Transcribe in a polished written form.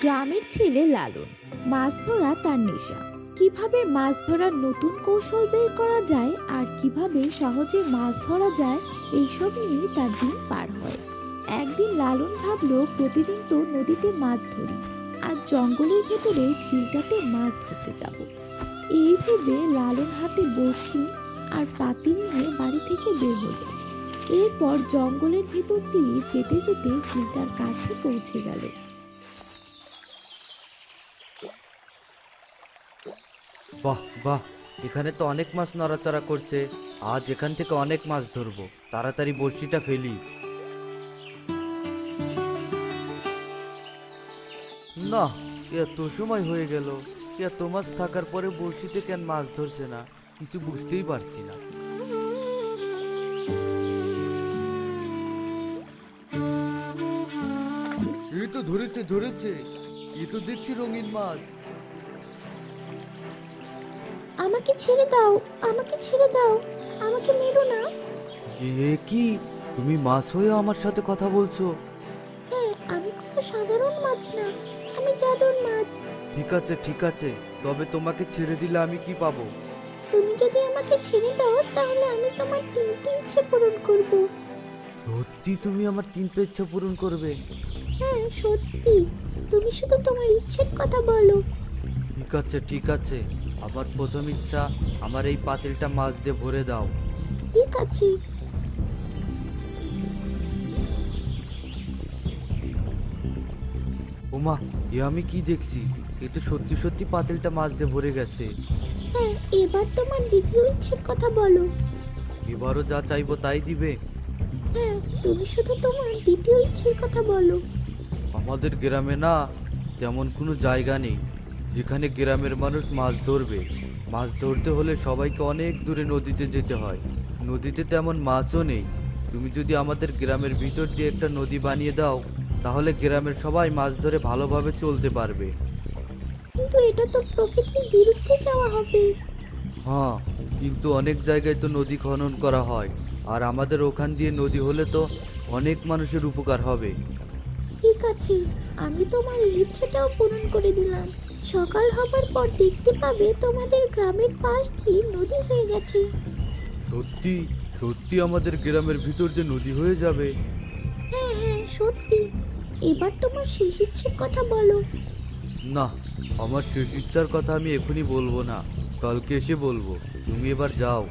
গ্রামের ছেলে লালন, মাছ ধরা তার নেশা। কিভাবে মাছ ধরার নতুন কৌশল বের করা যায় আর কিভাবে সহজে মাছ ধরা যায় এইসব নিয়ে তার দিন পার হয়। একদিন লালন ভাবলো, প্রতিদিন তো নদীতে মাছ ধরি, আর জঙ্গলের ভেতরে ঝিলটাতে মাছ ধরতে যাব। এই ভেবে লালন হাতে বড়শি আর পাতিল নিয়ে বাড়ি থেকে বের হলো। এরপর জঙ্গলের ভেতর দিয়ে যেতে যেতে ঝিলটার কাছে পৌঁছে গেল। বাহ বাহ, এখানে তো অনেক মাছ নড়াচড়া করছে। আজ এখান থেকে অনেক মাছ ধরবো। তাড়াতাড়ি বড়শিটা ফেলি। না, এত সময় হয়ে গেল, এত মাছ থাকার পরে বড়শিতে কেন মাছ ধরছে না, কিছু বুঝতেই পারছি না। এই তো ধরেছে ধরেছে, এই তো দেখছি রঙিন মাছ। আমাকে ছেড়ে দাও, আমাকে ছেড়ে দাও, আমাকে মেরো না। এ কি, তুমি মাছ হয়ে আমার সাথে কথা বলছো? হ্যাঁ, আমি কোনো সাধারণ মাছ না, আমি জাদুর মাছ। ঠিক আছে ঠিক আছে, তবে তোমাকে ছেড়ে দিলে আমি কি পাবো? তুমি যদি আমাকে ছেড়ে দাও তাহলে আমি তোমার তিনটি ইচ্ছে পূরণ করব। সত্যি তুমি আমার তিনটে ইচ্ছা পূরণ করবে? হ্যাঁ সত্যি, তুমি শুধু তোমার ইচ্ছের কথা বলো। ঠিক আছে ঠিক আছে, আমার প্রথম ইচ্ছা, আমার এই পাতিলটা মাছ দিয়ে ভরে দাও। ঠিক আছে। ওমা, এ আমি কি দেখছি, এ তো সত্যি সত্যি পাতিলটা মাছ দিয়ে ভরে গেছে। হ্যাঁ, এবার তোমার দ্বিতীয় ইচ্ছের কথা বলো। এবারও যা চাইবো তাই দিবে? হ্যাঁ, তুমি শুধু তোমার দ্বিতীয় ইচ্ছের কথা বলো। আমাদের গ্রামে না তেমন কোনো জায়গা নেই যেখানে গ্রামের মানুষ মাছ ধরবে। মাছ ধরতে হলে সবাইকে অনেক দূরে নদীতে যেতে হয়। নদীতে তেমন মাছও নেই। তুমি যদি আমাদের গ্রামের ভিতর দিয়ে একটা নদী বানিয়ে দাও, তাহলে গ্রামের সবাই মাছ ধরে ভালোভাবে চলতে পারবে। কিন্তু এটা তো প্রকৃতির বিরুদ্ধে যাওয়া হবে। হ্যাঁ, কিন্তু অনেক জায়গায় তো নদী খনন করা হয়, আর আমাদের ওখান দিয়ে নদী হলে তো অনেক মানুষের উপকার হবে। ঠিক আছে, আমি তোমার এই ইচ্ছেটাও পূরণ করে দিলাম। সকাল হবার পর দেখতে পাবে তোমাদের গ্রামের পাশ দিয়ে নদী হয়ে গেছে। সত্যি সত্যি আমাদের গ্রামের ভিতর দিয়ে নদী হয়ে যাবে? হ্যাঁ হ্যাঁ সত্যি। এবার তোমার শেষ ইচ্ছের কথা বলো। না, আমার শেষ ইচ্ছার কথা আমি এখনই বলবো না, কালকে এসে বলবো। তুমি এবার যাও।